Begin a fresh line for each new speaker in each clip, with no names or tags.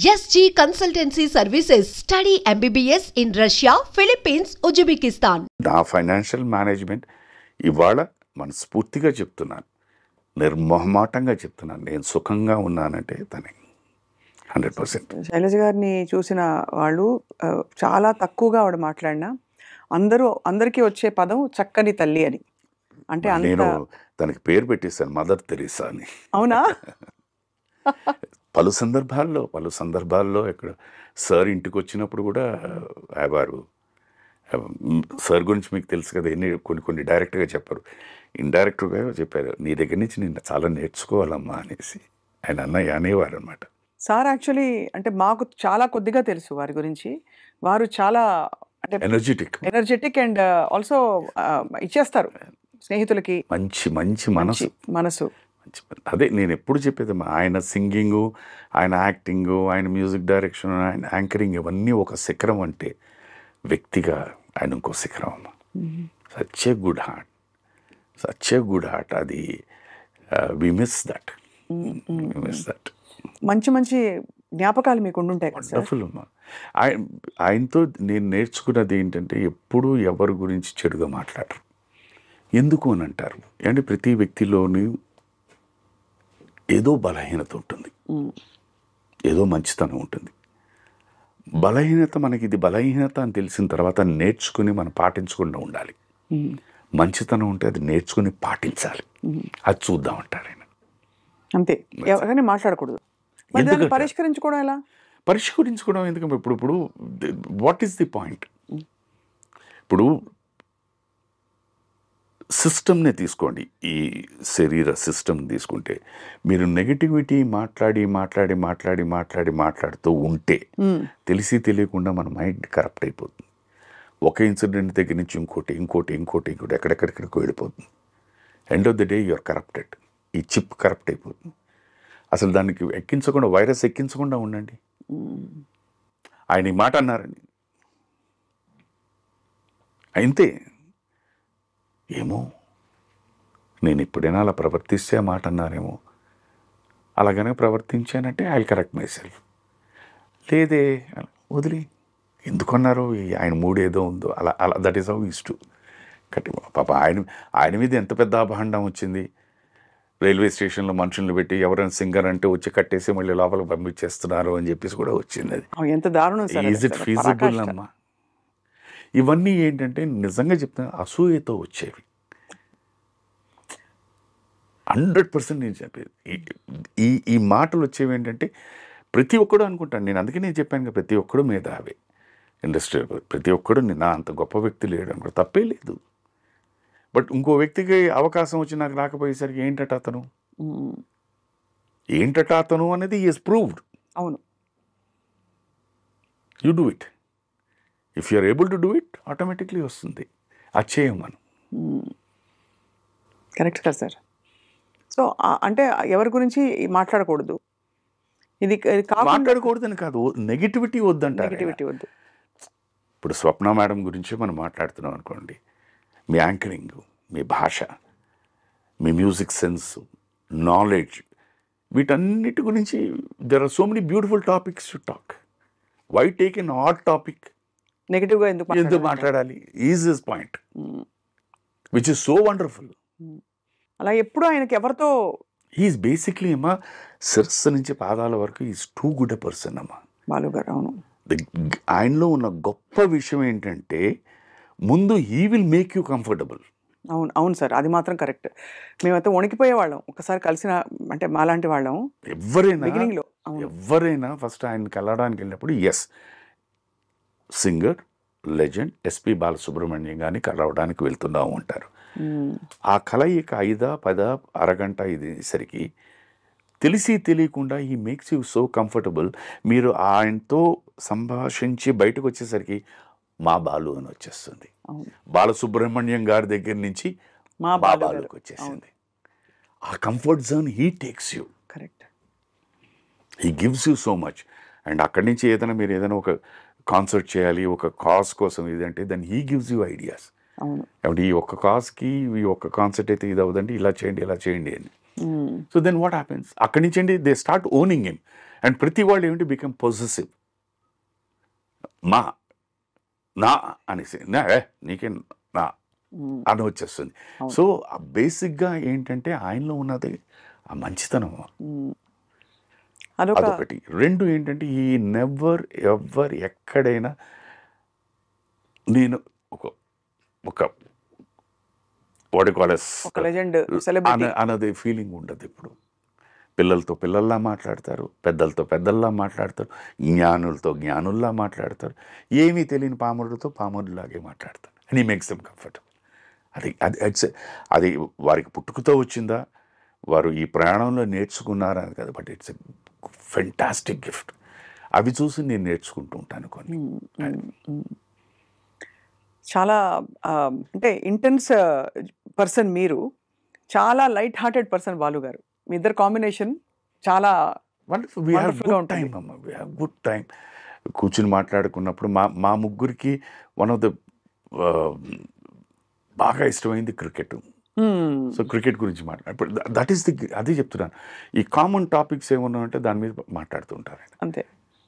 SG Consultancy Services. Study MBBS in Russia, Philippines, Uzbekistan.
నా financial management ఇవాళ మనస్ఫూర్తిగా చెప్తున్నాను, నిర్మోహమాటంగా చెప్తున్నాను. నేను సుఖంగా ఉన్నానంటే తనే 100%.
శైలజ గారిని చూసిన వాళ్ళు చాలా తక్కువగా ఆవిడ మాట్లాడినా అందరికీ వచ్చే పదం చక్కని తల్లి అని. అంటే
నేను తనకి పేరు పెట్టేశాను, మదర్ తెరీసా అని.
అవునా?
పలు సందర్భాల్లో ఇక్కడ సార్ ఇంటికి వచ్చినప్పుడు కూడా వారు సార్ గురించి మీకు తెలుసు కదా, కొన్ని డైరెక్ట్గా చెప్పారు, ఇండైరెక్ట్గా చెప్పారు, నీ దగ్గర నుంచి నేను చాలా నేర్చుకోవాలమ్మా అనేసి ఆయన అనేవారు అనమాట.
సార్ యాక్చువల్లీ అంటే మాకు చాలా కొద్దిగా తెలుసు వారి గురించి. వారు చాలా అంటే ఎనర్జెటిక్ అండ్ ఆల్సో ఇచ్చేస్తారు స్నేహితులకి.
మంచి మనసు. అదే నేను ఎప్పుడు చెప్పేదమ్మా, ఆయన సింగింగు, ఆయన యాక్టింగు, ఆయన మ్యూజిక్ డైరెక్షన్, ఆయన యాంకరింగ్, ఇవన్నీ ఒక శిఖరం అంటే వ్యక్తిగా ఆయన ఇంకో శిఖరం అమ్మ. Such a good heart. అది వి మిస్ దట్.
మంచి జ్ఞాపకాలు మీకు ఉండుంటాయి కదా.
వండర్ఫుల్ అమ్మా. ఆయనతో నేను నేర్చుకున్నది ఏంటంటే, ఎప్పుడూ ఎవరి గురించి చెడుగా మాట్లాడరు. ఎందుకు అని అంటారు అంటే, ప్రతి వ్యక్తిలోని ఏదో బలహీనత ఉంటుంది, ఏదో మంచితనం ఉంటుంది. బలహీనత మనకి ఇది బలహీనత అని తెలిసిన తర్వాత నేర్చుకుని మనం పాటించకుండా ఉండాలి. మంచితనం ఉంటే అది నేర్చుకుని పాటించాలి. అది చూద్దామంటారు ఆయన.
అంతే, ఎవరైనా మాట్లాడకూడదు. పరిష్కరించుకోవడం ఎలా?
పరిష్కరించుకోవడం ఎందుకంటే ఇప్పుడు వాట్ ఈస్ ది పాయింట్? ఇప్పుడు సిస్టమ్నే తీసుకోండి, ఈ శరీర సిస్టమ్ తీసుకుంటే, మీరు నెగటివిటీ మాట్లాడుతూ ఉంటే తెలిసి తెలియకుండా మన మైండ్ కరప్ట్ అయిపోతుంది. ఒక ఇన్సిడెంట్ దగ్గర నుంచి ఇంకోటి ఎక్కడెక్కడికో వెళ్ళిపోతుంది. End of the day you're corrupted. ఈ చిప్ కరప్ట్ అయిపోతుంది. అసలు దానికి వైరస్ ఎక్కించకుండా ఉండండి. ఆయన ఈ మాట అన్నారని అంతే. ఏమో నేను ఎప్పుడైనా అలా ప్రవర్తిస్తే ఆ మాట అన్నారేమో, అలాగనే ప్రవర్తించానంటే ఐ కరెక్ట్ మై సెల్ఫ్. లేదే వదిలి ఎందుకన్నారు, ఆయన మూడు ఏదో ఉందో అలా that is how is to కట్టి. పాప ఆయన మీద ఎంత పెద్ద అభాండం వచ్చింది. రైల్వే స్టేషన్లో మనుషులను పెట్టి ఎవరైనా సింగర్ అంటే వచ్చి కట్టేసి మళ్ళీ లోపలికి పంపించేస్తున్నారు అని చెప్పేసి కూడా వచ్చింది. అది
ఎంత దారుణం.
ఈజ్ ఇట్ ఫీజిబుల్ అమ్మా? ఇవన్నీ ఏంటంటే నిజంగా చెప్తాను, అసూయతో వచ్చేవి. 100% నేను చెప్పేది ఈ మాటలు వచ్చేవి ఏంటంటే, ప్రతి ఒక్కడు అనుకుంటాను నేను. అందుకే నేను చెప్పాను కదా, ప్రతి ఒక్కడు మేధావి ఇండస్ట్రీ, ప్రతి ఒక్కడు నా అంత గొప్ప వ్యక్తి లేడు అనుకో, తప్పే లేదు. బట్ ఇంకో వ్యక్తికి అవకాశం వచ్చి నాకు రాకపోయేసరికి ఏంటట అతను అనేది ఈజ్ ప్రూవ్డ్.
అవును,
you do it. If you're able to do it, automatically వస్తుంది. అది చేయం మనం.
కరెక్ట్ కదా సార్. సో అంటే ఎవరి గురించి మాట్లాడకూడదు, ఇది
మాట్లాడకూడదని కాదు, నెగిటివిటీ వద్దంటారు.
నెగిటివిటీ వద్దు.
ఇప్పుడు స్వప్న మేడం గురించి మనం మాట్లాడుతున్నాం అనుకోండి, మీ యాంకరింగ్, మీ భాష, మీ మ్యూజిక్ సెన్స్, నాలెడ్జ్, వీటన్నిటి గురించి there are so many beautiful topics to talk. Why take an odd topic?
నెగిటివ్గా
ఎందుకు మాట్లాడాలి? Is this point which is so wonderful.
అలా ఎప్పుడు ఆయనకి ఎవరితో
ఈజ్ బేసిక్లీ అమ్మా, శిరస్సు నుంచి పాదాల వరకు is too good a person అమ్మా
బాలు గారు. అవును,
ఆయనలో ఉన్న గొప్ప విషయం ఏంటంటే, ముందు he will make you comfortable.
అవును సార్, అది మాత్రం కరెక్ట్. మేమైతే వణికిపోయేవాళ్ళం ఒకసారి కలిసిన, అంటే మాలాంటి వాళ్ళం.
ఎవరైనా ఫస్ట్ ఆయనకి వెళ్ళడానికి వెళ్ళినప్పుడు yes, singer legend SP Balasubrahmanyam గారిని కలవడానికి వెళ్తున్నాము అంటారు. ఆ కలయిక 5-10 అరగంట ఇదేసరికి తెలిసి తెలియకుండా ఈ మేక్స్ యూ సో కంఫర్టబుల్. మీరు ఆయనతో సంభాషించి బయటకు వచ్చేసరికి మా బాలు అని వచ్చేస్తుంది. బాలసుబ్రహ్మణ్యం గారి దగ్గర నుంచి మా బాలుకి వచ్చేసింది. ఆ comfort zone he takes you.
Correct.
He gives you so much. And అక్కడి నుంచి మీరు ఏదైనా ఒక కాన్సర్ట్ చేయాలి, ఒక కాజ్ కోసం ఇదంటే, then he gives you ideas. కాబట్టి ఈ ఒక్క కాజ్కి ఈ ఒక్క కాన్సర్ట్ అయితే ఇది అవుదండి, ఇలా చేయండి అని. సో దెన్ వాట్ హ్యాపెన్స్, అక్కడి నుంచి అండి they start owning him. And ప్రతి వాళ్ళు ఏమిటి బికమ్ పొజెసివ్, నా అనేసి నీకే నా అని వచ్చేస్తుంది. సో బేసిక్గా ఏంటంటే ఆయనలో ఉన్నది ఆ మంచితనం, అదొకటి. రెండు ఏంటంటే ఈ నెవర్ ఎవర్ ఎక్కడైనా నేను ఒక అన్నది ఫీలింగ్ ఉండదు. ఇప్పుడు పిల్లలతో పిల్లల్లా మాట్లాడతారు, పెద్దలతో పెద్దల్లా మాట్లాడతారు, జ్ఞానులతో జ్ఞానుల్లా మాట్లాడతారు, ఏమీ తెలియని పామరులతో పామరులాగే మాట్లాడతారు. అండ్ ఈ మేక్స్ దెమ్ కంఫర్టబుల్. అది అది అది వారికి పుట్టుకతో వచ్చిందా, వారు ఈ ప్రయాణంలో నేర్చుకున్నారా అని కదా, but it's a fantastic gift. అవి చూసి నేను నేర్చుకుంటూ ఉంటాను కొన్ని.
చాలా అంటే ఇంటెన్స్ పర్సన్ మీరు, చాలా లైట్ హార్టెడ్ పర్సన్ బాలు గారు. మీ ఇద్దరు కాంబినేషన్ చాలా
గుడ్ టైం. కూర్చుని మాట్లాడుకున్నప్పుడు మా ముగ్గురికి వన్ ఆఫ్ ద బాగా ఇష్టమైంది క్రికెట్. సో క్రికెట్ గురించి మాట్లాడు, దట్ ఈస్ అదే చెప్తున్నాను. ఈ కామన్ టాపిక్స్ ఏమన్నా అంటే దాని మీద మాట్లాడుతూ ఉంటారు
అంతే.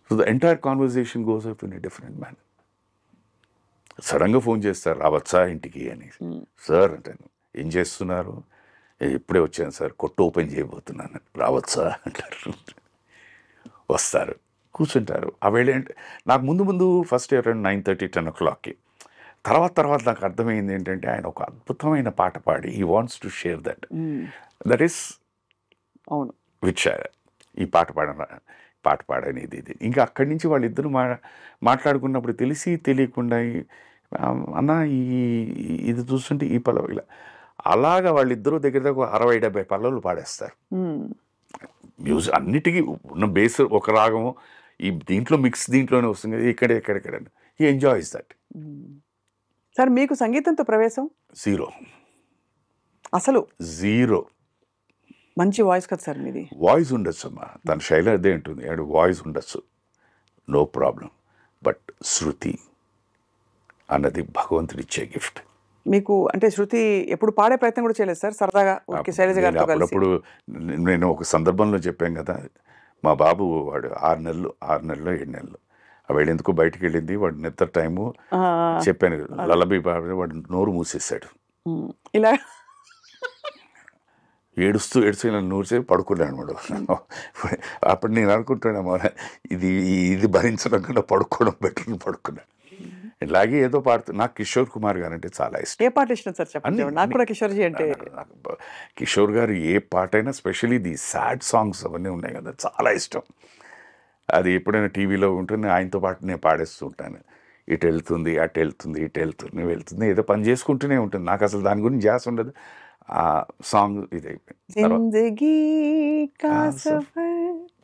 So the entire conversation goes up in a different manner. సడన్గా ఫోన్ చేస్తారు, రావచ్చా ఇంటికి అని. సార్ అంటాను, ఏం చేస్తున్నారు? ఇప్పుడే వచ్చాను సార్, కొట్టు ఓపెన్ చేయబోతున్నాను. రావచ్చా అంటారు. వస్తారు, కూర్చుంటారు. ఆ వేళ అంటే నాకు ముందు ఫస్ట్ అరౌండ్ 9:30, 10 o'clockకి. తర్వాత నాకు అర్థమైంది ఏంటంటే ఆయన ఒక అద్భుతమైన పాట పాడి he wants to share that is
అవును
విచ్ ఈ పాట పాడని ఇది. ఇంకా అక్కడి నుంచి వాళ్ళిద్దరూ మాట్లాడుకున్నప్పుడు తెలిసి తెలియకుండా అన్న ఇది చూస్తుంటే ఈ పల్లవి ఇలా అలాగా వాళ్ళిద్దరూ దగ్గర 60-70 పల్లవులు పాడేస్తారు. మ్యూజిక్ అన్నిటికీ ఉన్న బేస్ ఒక రాగము, ఈ దీంట్లో మిక్స్ దీంట్లోనే వస్తుంది కదా, ఎక్కడెక్కడ హీ ఎంజాయ్స్ దట్.
సార్ మీకు సంగీతంతో ప్రవేశం? అసలు జీరో. మంచి వాయిస్ కదా సార్ మీది.
వాయిస్ ఉండొచ్చు అమ్మా, తన శైలి అదే ఉంటుంది. అండ్ వాయిస్ ఉండొచ్చు, నో ప్రాబ్లం. బట్ శృతి అన్నది భగవంతుడు ఇచ్చే గిఫ్ట్.
మీకు అంటే శృతి ఎప్పుడు పాడే ప్రయత్నం కూడా చేయలేదు సార్? సరదాగా శైలజ గారితో కలిసి?
అప్పుడు నేను ఒక సందర్భంలో చెప్పాను కదా, మా బాబు వాడు 6 నెలలు 7 నెలలు వాడు ఎందుకు బయటికి వెళ్ళింది, వాడు నిద్ర టైము చెప్పాను, లలబీ బాబు వాడు నోరు మూసేశాడు.
ఇలా
ఏడుస్తూ ఇలా నూరిసేపు పడుకున్నాను అనమాట. అప్పుడు నేను అనుకుంటున్నాను, ఇది భరించడం కన్నా పడుకోవడం బెటర్. పడుకున్నాను. ఇలాగే ఏదో పాడుతూ. నాకు కిషోర్ కుమార్ గారు అంటే చాలా ఇష్టం.
ఏ పాట ఇష్టం సార్ చెప్పండి? నాకు కూడా కిషోర్జీ అంటే.
కిషోర్ గారు ఏ పాట అయినా, స్పెషల్లీ ది సాడ్ సాంగ్స్ అవన్నీ ఉన్నాయి కదా, చాలా ఇష్టం. అది ఎప్పుడైనా టీవీలో ఉంటుంది, ఆయనతో పాటు నేను పాడేస్తూ ఉంటాను. ఇటు వెళ్తుంది, అటు వెళ్తుంది, ఇటు వెళ్తుంది, ఏదో పని చేసుకుంటూనే ఉంటుంది. నాకు అసలు దాని గురించి జాస్ ఉండదు. ఆ సాంగ్ ఇది అయిపోయింది.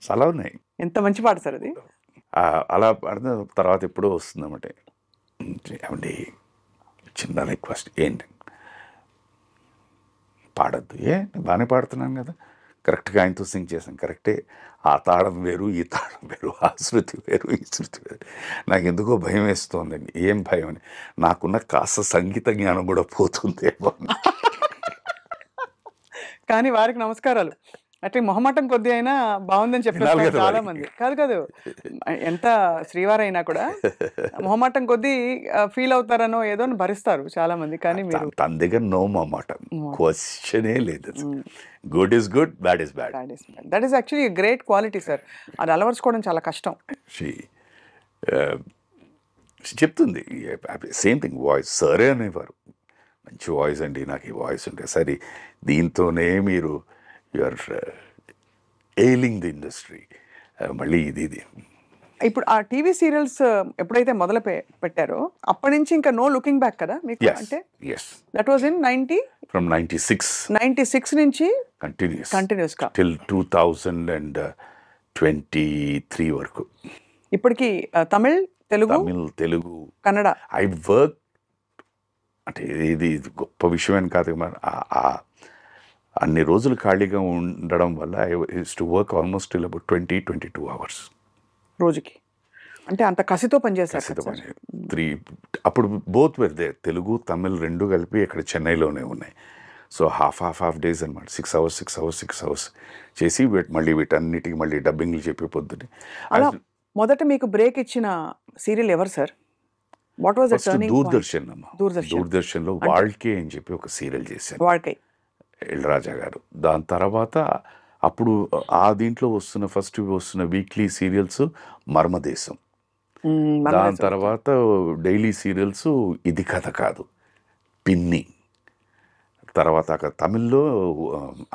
చాలా ఉన్నాయి.
ఎంత మంచి పాట సార్ అది.
అలా పాడిన తర్వాత ఎప్పుడో వస్తుందన్నమాట. ఏమండి చిన్న రిక్వెస్ట్, ఏంటి పాడద్దు? నేను బాగానే పాడుతున్నాను కదా, కరెక్ట్గా ఆయనతో సింగ్ చేశాను, కరెక్టే. ఆ తాళం వేరు, ఈ తాళం వేరు, ఆ శృతి వేరు, ఈ శృతి వేరు. నాకు ఎందుకో భయం వేస్తోందండి. ఏం భయం అని, నాకున్న కాస్త సంగీత జ్ఞానం కూడా పోతుందేమో.
కానీ వారికి నమస్కారాలు. అంటే మొహమాటం కొద్ది అయినా బాగుందని చెప్పారు చాలా మంది. కాదు ఎంత శ్రీవారు అయినా కూడా మొహమాటం కొద్ది ఫీల్ అవుతారనో ఏదో భరిస్తారు చాలా మంది. కానీ మీరు
తన దగ్గర నో మొహమాటం, క్వశ్చనే లేదు. Good is good, bad is bad.
That is actually great quality sir. అది అలవర్చుకోవడం చాలా కష్టం.
చెప్తుంది సేమ్ థింగ్. వాయిస్ సరే అనేవారు, మంచి వాయిస్ అండి, నాకు ఈ వాయిస్ ఉంటే సరే, దీంతోనే మీరు యూఆర్ ఎయిలింగ్ ది ఇండస్ట్రీ. మళ్ళీ ఇది
ఇప్పుడు ఆ టీవీ సీరియల్స్ ఎప్పుడైతే మొదలు పెట్టారో అప్పటి నుంచి ఇంకా నో లుకింగ్ బ్యాక్ కదా మీకు? అంటే దట్ వాజ్ ఇన్ 96 నుంచి కంటిన్యూస్ గా
టిల్ 2023 వరకు.
ఇప్పటికి తమిళ్, తెలుగు, కన్నడ
ఐ వర్క్. అంటే ఇది గొప్ప విషయం అని కాదు, అన్ని రోజులు ఖాళీగా ఉండడం వల్ల I use to work almost till about 20-22 hours
రోజుకి. అంటే అంత కసితో పనిచేస్తారు.
అప్పుడు both where they, Telugu Tamil రెండు కలిపి ఇక్కడ చెన్నైలోనే ఉన్నాయి. సో హాఫ్ డేస్ అనమాట, 6 అవర్స్ చేసి మళ్ళీ వీటన్నిటికి మళ్ళీ డబ్బింగ్లు చెప్పి పొద్దునే.
అలా మొదట మీకు బ్రేక్ ఇచ్చిన సీరియల్ ఎవరు sir? What was the
first
turning
Doordarshan అమ్మ.
దూరదర్శన్.
దూరదర్శన్లో వాళ్కే అని చెప్పి ఒక సీరియల్ చేశాను,
వాళ్కై.
ఇళరాజా గారు. దాని తర్వాత అప్పుడు ఆ దీంట్లో ఫస్ట్ వస్తున్న వీక్లీ సీరియల్స్ మర్మదేశం, దాని తర్వాత డైలీ సీరియల్స్ ఇది కథ కాదు, పిన్ని, తర్వాత అక్కడ తమిళ్లో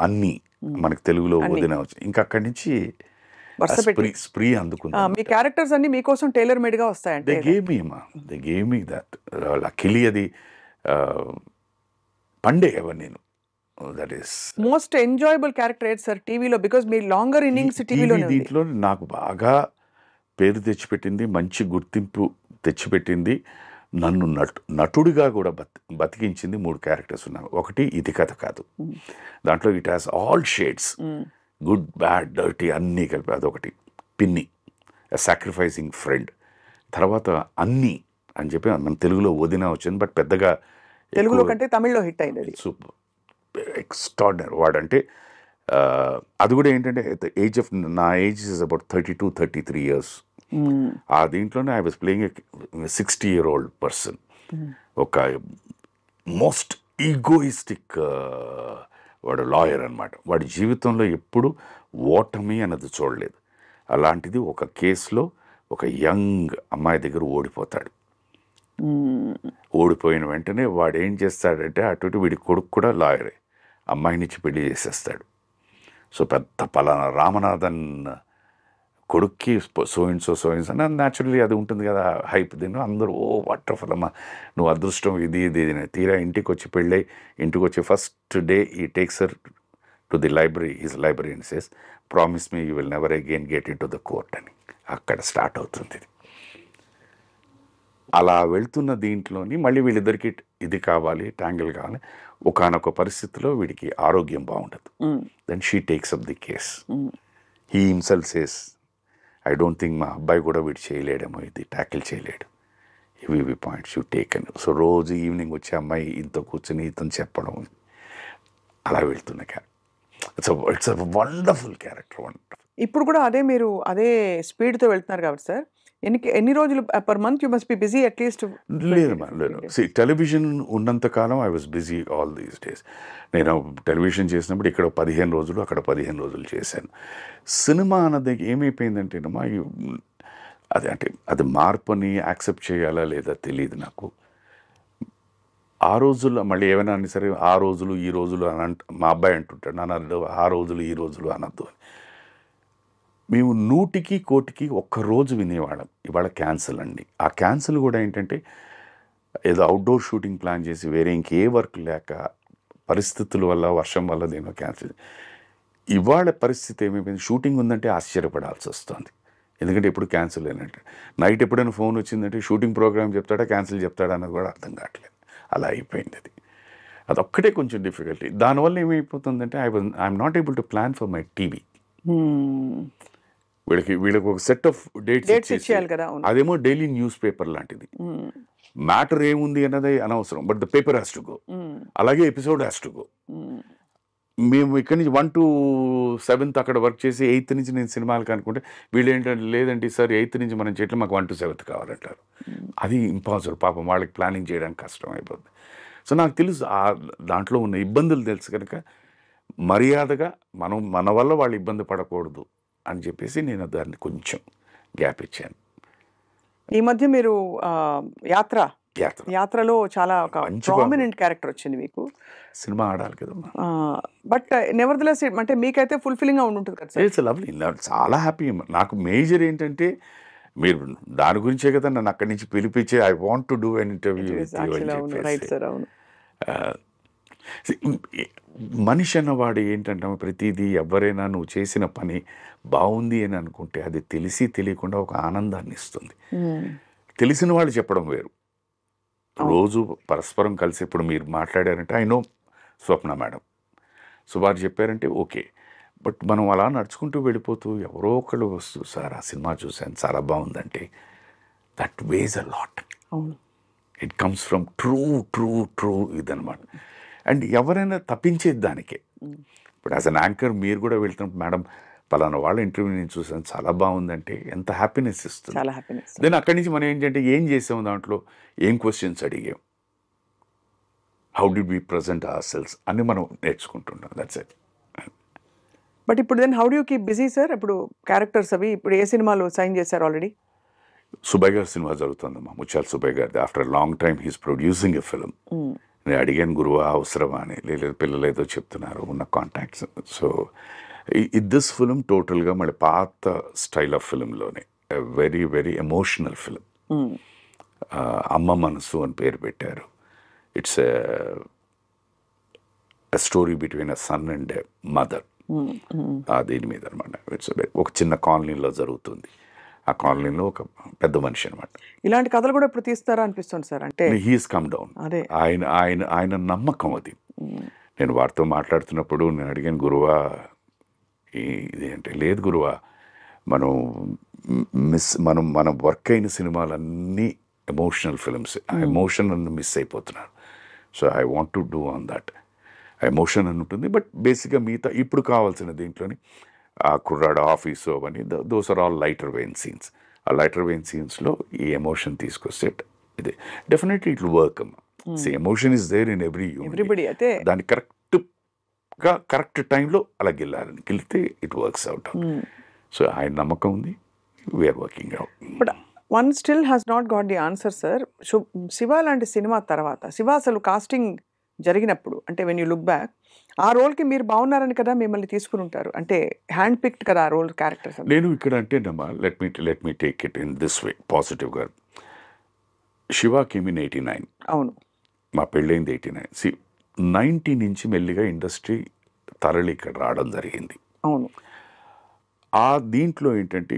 అన్ని, మనకి తెలుగులో వదిన వచ్చి ఇంకా అక్కడి నుంచి స్ప్రీ అందుకుంది.
మీ క్యారెక్టర్స్ అన్ని మీకోసం టైలర్ మేడ్ గా వస్తాయంటే
they gave me that luckily. అది పండే ఎవరు నేను, that is
most enjoyable character ఏది సార్ టీవీలో? బికాజ్ మీ లాంగర్ ఇన్నింగ్స్ టీవీలో
దీంట్లో నాకు బాగా పేరు తెచ్చిపెట్టింది, మంచి గుర్తింపు తెచ్చిపెట్టింది, నన్ను నటుడిగా కూడా బతికించింది 3 క్యారెక్టర్స్ ఉన్నాయి. ఒకటి ఇది కథ కాదు, దాంట్లో it has all shades, good bad dirty అన్నీ కలిపి అదొకటి. పిన్ని, సాక్రిఫైసింగ్ ఫ్రెండ్. తర్వాత అన్నీ అని చెప్పి మన తెలుగులో వదిన వచ్చింది, బట్ పెద్దగా
తెలుగులో కంటే తమిళ్లో హిట్ అయింది.
సూపర్ ఎక్స్ట్రాడినరీ వాడంటే. అది కూడా ఏంటంటే ఏజ్ ఆఫ్ నా ఏజ్ ఇస్ అబౌట్ 32-33 ఇయర్స్. ఆ దీంట్లోనే I was playing 60-year-old person, ఒక మోస్ట్ ఈగోయిస్టిక్ వాడు లాయర్ అనమాట. వాడి జీవితంలో ఎప్పుడు ఓటమి అన్నది చూడలేదు. అలాంటిది ఒక కేసులో ఒక యంగ్ అమ్మాయి దగ్గర ఓడిపోతాడు. ఓడిపోయిన వెంటనే వాడు ఏం చేస్తాడంటే అటు వీడి కొడుకు కూడా లాయరే, అమ్మాయినిచ్చి పెళ్లి చేసేస్తాడు. సో పెద్ద పలానా రామనాథన్ కొడుక్కి సోయిన్సో అని న్యాచురల్లీ అది ఉంటుంది కదా హైప్. దీన్ని అందరూ ఓ వాటర్ఫుల్ అమ్మ, నువ్వు అదృష్టం ఇది తీరా ఇంటికి వచ్చి పెళ్ళై ఇంటికి వచ్చి ఫస్ట్ డే ఈ takes her to the library, his library and says promise me you will never again get in to the court అని. అక్కడ స్టార్ట్ అవుతుంది ఇది. అలా వెళ్తున్న దీంట్లోని మళ్ళీ వీళ్ళిద్దరికి ఇది కావాలి, ట్యాంగిల్ కావాలి. ఒకానొక పరిస్థితిలో వీడికి ఆరోగ్యం బాగుండదు. Then she takes up the case. He himself says I don't think మా అబ్బాయి కూడా వీడు చేయలేడేమో, ఇది ట్యాకిల్ చేయలేడు, ఇవి పాయింట్స్ యూ టేక్ అని. సో రోజు ఈవినింగ్ వచ్చే అమ్మాయి ఇంత కూర్చొని ఇతను చెప్పడం, అలా వెళ్తున్న character. It's a wonderful character, wonderful.
ఇప్పుడు కూడా అదే మీరు అదే స్పీడ్తో వెళ్తున్నారు కాబట్టి సార్, ఎన్ని రోజులు per month you must be busy at least?
లేదు, టెలివిజన్ ఉన్నంతకాలం I was busy all these days. నేను టెలివిజన్ చేసినప్పుడు ఇక్కడ 15 రోజులు, అక్కడ 15 రోజులు చేశాను. సినిమా అన్నది ఏమైపోయిందంటే అది మార్పుని యాక్సెప్ట్ చేయాలా లేదా తెలియదు నాకు. ఆ రోజుల్లో మళ్ళీ ఏమైనా అని సరే ఆ రోజులు ఈ రోజులు అని మా అబ్బాయి అంటుంటాడు, నాన్న ఆ రోజులు ఈ రోజులు అనద్దు అని. మేము 100-1 ఒక్కరోజు వినేవాళ్ళం. ఇవాళ క్యాన్సిల్ అండి. ఆ క్యాన్సిల్ కూడా ఏంటంటే ఏదో అవుట్డోర్ షూటింగ్ ప్లాన్ చేసి వేరే ఇంకే వర్క్ లేక పరిస్థితుల వల్ల, వర్షం వల్ల దేనో క్యాన్సిల్. ఇవాళ పరిస్థితి ఏమైపోయింది, షూటింగ్ ఉందంటే ఆశ్చర్యపడాల్సి వస్తుంది. ఎందుకంటే ఎప్పుడు క్యాన్సిల్ అయినట్టు. నైట్ ఎప్పుడైనా ఫోన్ వచ్చిందంటే షూటింగ్ ప్రోగ్రామ్ చెప్తాడా క్యాన్సిల్ చెప్తాడా అన్నది కూడా అర్థం కావట్లేదు. అలా అయిపోయింది అది. అదొక్కటే కొంచెం డిఫికల్టీ. దానివల్ల ఏమైపోతుందంటే I'm not able to plan for my TV. వీళ్ళకి ఒక సెట్ ఆఫ్ డేట్స్ ఇచ్చేయాలి కదా. అదేమో డైలీ న్యూస్ పేపర్ లాంటిది. మ్యాటర్ ఏముంది అన్నది అనవసరం, but the paper has to go. అలాగే ఎపిసోడ్ హ్యాస్ టు గో. మేము ఇక్కడి నుంచి 1 to 7th అక్కడ వర్క్ చేసి 8th నుంచి నేను సినిమాలకు అనుకుంటే వీళ్ళు ఏంటంటే లేదంటే సార్ 8th నుంచి మనం చేయట్లేదు, మాకు 1 to 7th కావాలంటారు. అది ఇంపాసిబుల్. పాపం వాళ్ళకి ప్లానింగ్ చేయడానికి కష్టం అయిపోతుంది. సో నాకు తెలుసు దాంట్లో ఉన్న ఇబ్బందులు తెలుసు కనుక మర్యాదగా మన వల్ల వాళ్ళు ఇబ్బంది పడకూడదు అని చెప్పేసి నేను దాన్ని కొంచెం గ్యాప్ ఇచ్చాను.
ఈ మధ్య మీరు యాత్రలో చాలా ఒక ప్రామినెంట్ క్యారెక్టర్ వచ్చింది మీకు.
సినిమా ఆడాలి కదమ్మా.
బట్ నెవర్దలెస్ అంటే మీకైతే ఫుల్ఫిల్లింగ్గా ఉంటుంది కదా సార్?
It's lovely. చాలా హ్యాపీ. నాకు మేజర్ ఏంటంటే మీరు దాని గురించే కదా నన్ను అక్కడి నుంచి పిలిపించి I want to do an interview. మనిషి అన్నవాడు ఏంటంటే ప్రతిదీ ఎవరైనా నువ్వు చేసిన పని బాగుంది అని అనుకుంటే అది తెలిసి తెలియకుండా ఒక ఆనందాన్ని ఇస్తుంది. తెలిసిన వాళ్ళు చెప్పడం వేరు. రోజు పరస్పరం కలిసి ఇప్పుడు మీరు మాట్లాడారంటే I know Swapna madam, so వారు చెప్పారంటే ఓకే. బట్ మనం అలా నడుచుకుంటూ వెళ్ళిపోతూ ఎవరో ఒకళ్ళు వస్తూ సార్ ఆ సినిమా చూశాను చాలా బాగుందంటే that ways a lot. It comes from true ఇదనమాట. అండ్ ఎవరైనా తప్పించేది దానికే. ఇప్పుడు యాజ్ అన్ యాంకర్ మీరు కూడా వెళ్తున్నప్పుడు మేడం పలానా వాళ్ళ ఇంటర్వ్యూ నేను చూసాను చాలా బాగుందంటే ఎంత హ్యాపీనెస్ ఇస్తుంది.
చాలా హ్యాపీనెస్.
దెన్ అక్కడి నుంచి మనం ఏంటంటే ఏం చేసాము దాంట్లో, ఏం క్వశ్చన్స్ అడిగాం, how did we present our selves అని మనం నేర్చుకుంటున్నాం. That's it.
బట్ ఇప్పుడు then how do you keep busy sir? ఇప్పుడు క్యారెక్టర్స్ అవి ఇప్పుడు ఏ సినిమాలు సైన్ చేశారు ఆల్రెడీ?
సుబ్బయ్య గారి సినిమా జరుగుతుందమ్మా, ముత్యాల సుబ్బయ్య గారిది. After long time he's producing a film. నేను అడిగాను గురువా అవసరమా అని, లేదు పిల్లలు ఏదో చెప్తున్నారు ఉన్న కాంటాక్ట్స్. సో దిస్ ఫిల్మ్ టోటల్గా మళ్ళీ పాత స్టైల్ ఆఫ్ ఫిల్మ్లోనే very very emotional film. Amma Manasu అని పేరు పెట్టారు. It's a story between a son and a mother. దీని మీద అనమాట. ఇట్స్ ఒక చిన్న కాలనీలో జరుగుతుంది. ఆ కాలనీలో ఒక పెద్ద మనిషి అనమాట.
ఇలాంటి కథలు కూడా ఇప్పుడు తీస్తారా అనిపిస్తుంది సార్. అంటే
హీస్ కమ్ డౌన్.
అదే
ఆయన ఆయన ఆయన నమ్మకం అది. నేను వారితో మాట్లాడుతున్నప్పుడు నేను అడిగాను, గురువా ఇది అంటే, లేదు గురువా మనం వర్క్ అయిన సినిమాలన్నీ ఎమోషనల్ ఫిల్మ్స్. ఆ ఎమోషన్ అನ್ನು మిస్ అయిపోతున్నారు. So I want to do on that. Emotion అని ఉంటుంది. బట్ బేసిక్గా మిగతా ఇప్పుడు కావాల్సిన దీంట్లోని ఆ కుర్రాడు ఆఫీసు అవన్నీ those are all lighter vein scenes. ఆ లైటర్ వెయిన్ సీన్స్లో ఈ ఎమోషన్ తీసుకొస్తే ఇది definitely it will work. Emotion is there in everybody. అయితే దాన్ని కరెక్ట్గా కరెక్ట్ టైంలో అలా గెలితే ఇట్ వర్క్స్ అవుట్. సో ఆయన నమ్మకం ఉంది. We're working out.
But one still has not got the answer sir. Shiva లాంటి సినిమా తర్వాత శివ అసలు కాస్టింగ్ జరిగినప్పుడు అంటే వెన్ యూ లుక్ బ్యాక్ ఆ రోల్కి మీరు బాగున్నారని కదా మిమ్మల్ని తీసుకుని ఉంటారు. అంటే హ్యాండ్ పిక్డ్ కదా ఆ రోల్ క్యారెక్టర్స్. నేను
ఇక్కడ అంటే let me take it in this way పాజిటివ్గా. Shiva came in 89.
అవును,
మా పెళ్ళైంది 89. 90 నుంచి మెల్లిగా ఇండస్ట్రీ తరలి ఇక్కడ రావడం జరిగింది.
అవును.
ఆ దీంట్లో ఏంటంటే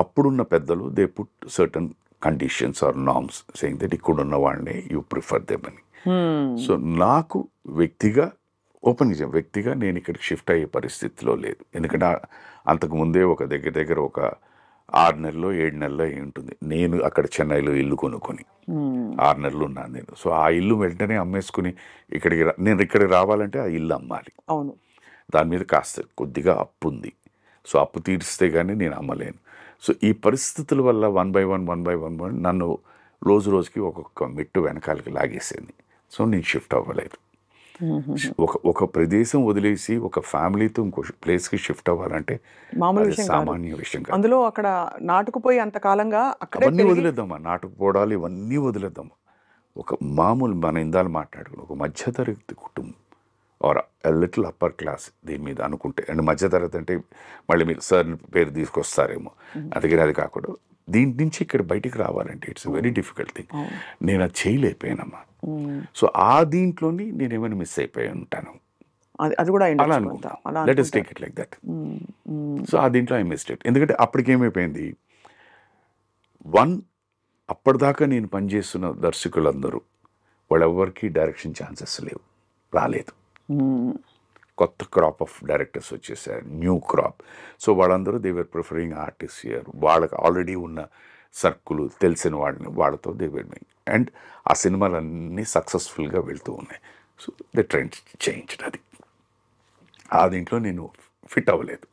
అప్పుడున్న పెద్దలు they put certain conditions or norms saying that ఇక్కడున్న వాళ్ళని యూ ప్రిఫర్ దెమ్ అని. సో నాకు వ్యక్తిగా నేను ఇక్కడికి షిఫ్ట్ అయ్యే పరిస్థితిలో లేదు. ఎందుకంటే అంతకుముందే ఒక దగ్గర ఒక 6 నెలల్లో 7 నెలల్లో ఉంటుంది. నేను అక్కడ చెన్నైలో ఇల్లు కొనుక్కొని 6 నెలలు ఉన్నాను నేను. సో ఆ ఇల్లు వెంటనే అమ్మేసుకుని నేను ఇక్కడికి రావాలంటే ఆ ఇల్లు అమ్మాలి.
అవును.
దాని మీద కాస్త కొద్దిగా అప్పు ఉంది. సో అప్పు తీరిస్తే కానీ నేను అమ్మలేను. సో ఈ పరిస్థితుల వల్ల వన్ బై వన్ నన్ను రోజుకి ఒక్కొక్క మెట్టు వెనకాలకి లాగేసింది. సో నేను షిఫ్ట్ అవ్వలేదు. ఒక ప్రదేశం వదిలేసి ఒక ఫ్యామిలీతో ఇంకో ప్లేస్కి షిఫ్ట్ అవ్వాలంటే సామాన్య విషయం కాదు.
అందులో అక్కడ నాటుకుపోయి అంతకాలంగా
అవన్నీ వదిలేద్దామా, నాటుకుపోవడాలు ఇవన్నీ వదిలేద్దామా. ఒక మామూలు మన ఇందాలు మాట్లాడుకుని ఒక మధ్యతరగతి కుటుంబం ఆర్ లిటిల్ అప్పర్ క్లాస్ దీని మీద అనుకుంటే, అండ్ మధ్యతరగతి అంటే మళ్ళీ మీరు సార్ పేరు తీసుకొస్తారేమో, అందుకని అది కాకుండా దీని నుంచి ఇక్కడ బయటికి రావాలంటే ఇట్స్ వెరీ డిఫికల్ట్ థింగ్. నేను అది చేయలేకపోయానమ్మా. సో ఆ దీంట్లోని నేను ఏమైనా మిస్ అయిపోయి ఉంటాను,
అది కూడా
అలా అనుకుంటాను. Let us take it like that. So ఆ దీంట్లో ఐ మిస్డ్ ఇట్. ఎందుకంటే అప్పటికేమైపోయింది, అప్పటిదాకా నేను పనిచేస్తున్న దర్శకులందరూ వాళ్ళెవ్వరికి డైరెక్షన్ ఛాన్సెస్ రాలేదు. కొత్త క్రాప్ ఆఫ్ డైరెక్టర్స్ వచ్చేసారు, న్యూ క్రాప్. సో వాళ్ళందరూ they were preferring artist here. వాళ్ళకి ఆల్రెడీ ఉన్న సర్కులు తెలిసిన వాళ్ళతో దే వర్ డూయింగ్. అండ్ ఆ సినిమాలన్నీ సక్సెస్ఫుల్గా వెళ్తూ ఉన్నాయి. So the trend changed. అది ఆ దీంట్లో నేను ఫిట్ అవ్వలేదు.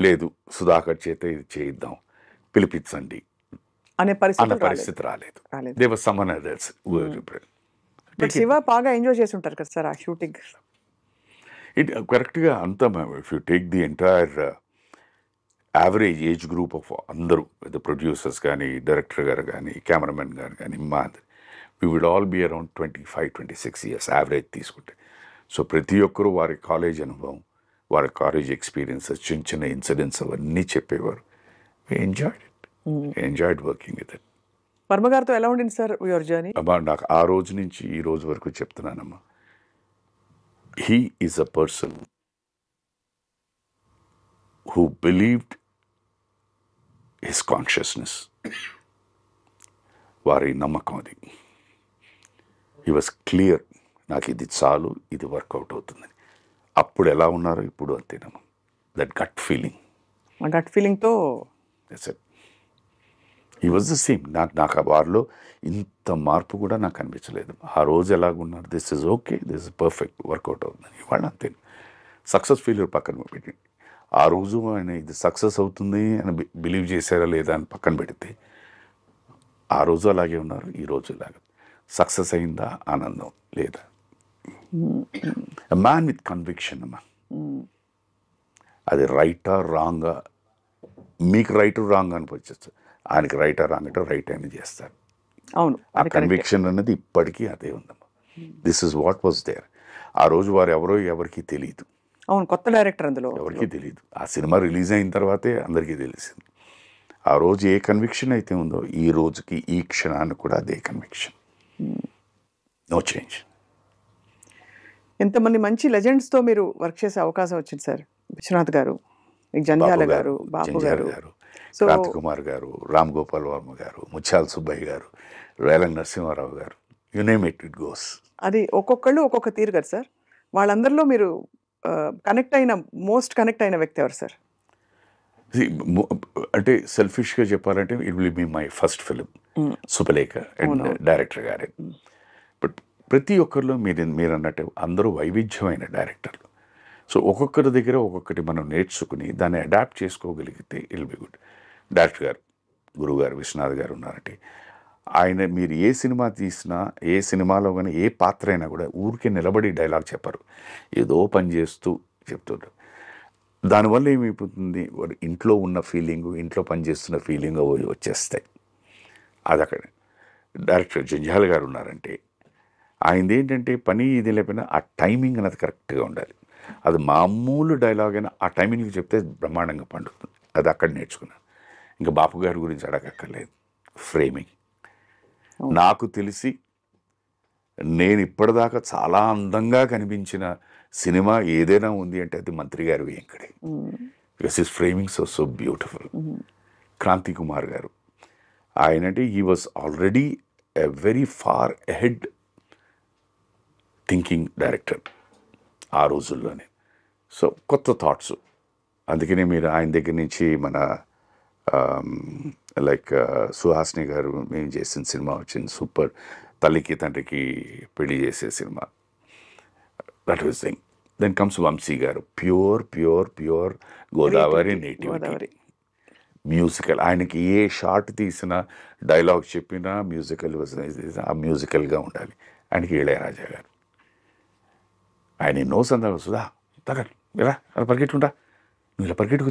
లేదు సుధాకర్ చేత ఇది చేయిద్దాం, పిలిపించండి అన్న పరిస్థితి రాలేదు. దేవర్ సమ్మన్ అదర్స్.
శివ బాగా ఎంజాయ్ చేసి ఉంటారు కదా సార్ ఆ షూటింగ్.
ఇట్ కరెక్ట్గా అంతా if you take the entire average age group of అందరూ, ప్రొడ్యూసర్స్ కానీ, డైరెక్టర్ గారు కానీ, కెమెరామెన్ గారు కానీ, we would all be around 25-26 years average తీసుకుంటే. సో ప్రతి ఒక్కరూ వారి కాలేజ్ అనుభవం, వారి కాలేజ్ ఎక్స్పీరియన్సెస్, చిన్న ఇన్సిడెంట్స్ అవన్నీ చెప్పేవారు. Enjoyed working with it.
Varma గారితో ఎలా ఉండింది సార్ యువర్ జర్నీ?
అమ్మా నాకు ఆ రోజు నుంచి ఈ రోజు వరకు చెప్తున్నానమ్మా, he is a person who believed his consciousness. వారి నమ్మకం అది. he was clear, నాకు ఇది చాలు, ఇది వర్కౌట్ అవుతుందని. అప్పుడు ఎలా ఉన్నారో ఇప్పుడు అంతేనమ్మా. దట్ గట్ ఫీలింగ్,
ఆ గట్ ఫీలింగ్తో
ఈ వాజ్ ద సేమ్. నాకు ఆ వారిలో ఇంత మార్పు కూడా నాకు అనిపించలేదు. ఆ రోజు ఎలాగున్నారు, this is okay, this is perfect, work out అవుతుంది. ఇవాళ అంతే. సక్సెస్ ఫెయిల్యూర్ పక్కన పెట్టండి. ఆ రోజు ఆయన ఇది సక్సెస్ అవుతుంది అని బిలీవ్ చేశారా లేదా అని పక్కన పెడితే, ఆ రోజు అలాగే ఉన్నారు, ఈ రోజు ఇలాగే. సక్సెస్ అయిందా, ఆనందం లేదా. మ్యాన్ విత్ కన్విక్షన్ అమ్మా. అది రైటా రాంగా, మీకు రైట్ రాంగ్ అనిపించచ్చు, ఆయనకి రైటా రాంగ్ అంటే రైట్ అని చేస్తారు.
అవును,
ఆ కన్విక్షన్ అన్నది ఇప్పటికీ అదే ఉందమ్మా. This is what was there. ఆ రోజు వారు ఎవరో ఎవరికి తెలియదు.
అవును, కొత్త డైరెక్టర్ అందులో
ఎవరికి తెలియదు. ఆ సినిమా రిలీజ్ అయిన తర్వాతే అందరికీ తెలిసింది. ఆ రోజు ఏ కన్విక్షన్ అయితే ఉందో ఈ రోజుకి ఈ క్షణాన్ని కూడా అదే కన్విక్షన్. No change.
ఎంతమంది మంచి లెజెండ్స్తో మీరు వర్క్ చేసే అవకాశం వచ్చింది సార్. విశ్వనాథ్ గారు, జంధ్యాల గారు, బాపు గారు, సో
క్రాంతి కుమార్ గారు, రామ్ గోపాల్ వర్మ గారు, ముత్యాల సుబ్బయ్య గారు, రేలంగి నరసింహారావు గారు, you name it, it goes.
అది ఒక్కొక్కళ్ళు ఒక్కొక్క తీరు కదా సార్. వాళ్ళందరిలో మీరు మోస్ట్ కనెక్ట్ అయిన వ్యక్తి ఎవరు సార్?
అంటే సెల్ఫిష్గా చెప్పాలంటే it will be my first film Subhalekha and director గారే. బట్ ప్రతి ఒక్కరిలో మీరు అన్నట్టు అందరూ వైవిధ్యమైన డైరెక్టర్లు. సో ఒక్కొక్కరి దగ్గర ఒక్కొక్కటి మనం నేర్చుకుని దాన్ని అడాప్ట్ చేసుకోగలిగితే ఇల్ బి గుడ్. డైరెక్టర్ గారు, గురువు గారు, విశ్వనాథ్ గారు ఉన్నారంటే ఆయన మీరు ఏ సినిమా తీసినా, ఏ సినిమాలో కానీ ఏ పాత్ర అయినా కూడా ఊరికే నిలబడి డైలాగ్ చెప్పరు, ఏదో పని చేస్తూ చెప్తుంటారు. దానివల్ల ఏమైపోతుంది, ఇంట్లో ఉన్న ఫీలింగు, ఇంట్లో పనిచేస్తున్న ఫీలింగ్ వచ్చేస్తాయి. అది అక్కడ. డైరెక్టర్ జంధ్యాల గారు ఉన్నారంటే ఆయనది ఏంటంటే పని ఇది లేకపోయినా ఆ టైమింగ్ అనేది కరెక్ట్గా ఉండాలి. అది మామూలు డైలాగ్ అయినా ఆ టైమింగ్కి చెప్తే బ్రహ్మాండంగా పండుతుంది. అది అక్కడ నేర్చుకున్నాను. ఇంకా బాపు గారి గురించి అడగక్కర్లేదు. ఫ్రేమింగ్ నాకు తెలిసి నేను ఇప్పటిదాకా చాలా అందంగా కనిపించిన సినిమా ఏదైనా ఉంది అంటే అది మంత్రి గారు వెంకడే. Because his framing so beautiful. Kranthi Kumar గారు ఆయనంటే he was already a very far ahead thinking director ఆ రోజుల్లోనే. సో కొత్త థాట్స్. అందుకనే మీరు ఆయన దగ్గర నుంచి మన లైక్ సుహాసిని గారు మేము చేసిన సినిమా వచ్చింది సూపర్, తల్లికి తండ్రికి పెళ్లి చేసే సినిమా, that was thing. Then comes Vamsi గారు, ప్యూర్ గోదావరి నేటివిటీ. మ్యూజికల్, ఆయనకి ఏ షార్ట్ తీసినా డైలాగ్ చెప్పినా మ్యూజికల్ ఆ మ్యూజికల్గా ఉండాలి. ఆయనకి ఇళయరాజా గారు, ఆయన ఎన్నో సందర్భాలు సుధా తగ ఇలా పరిగెట్టుంటా, నువ్వు ఇలా పరిగెట్టు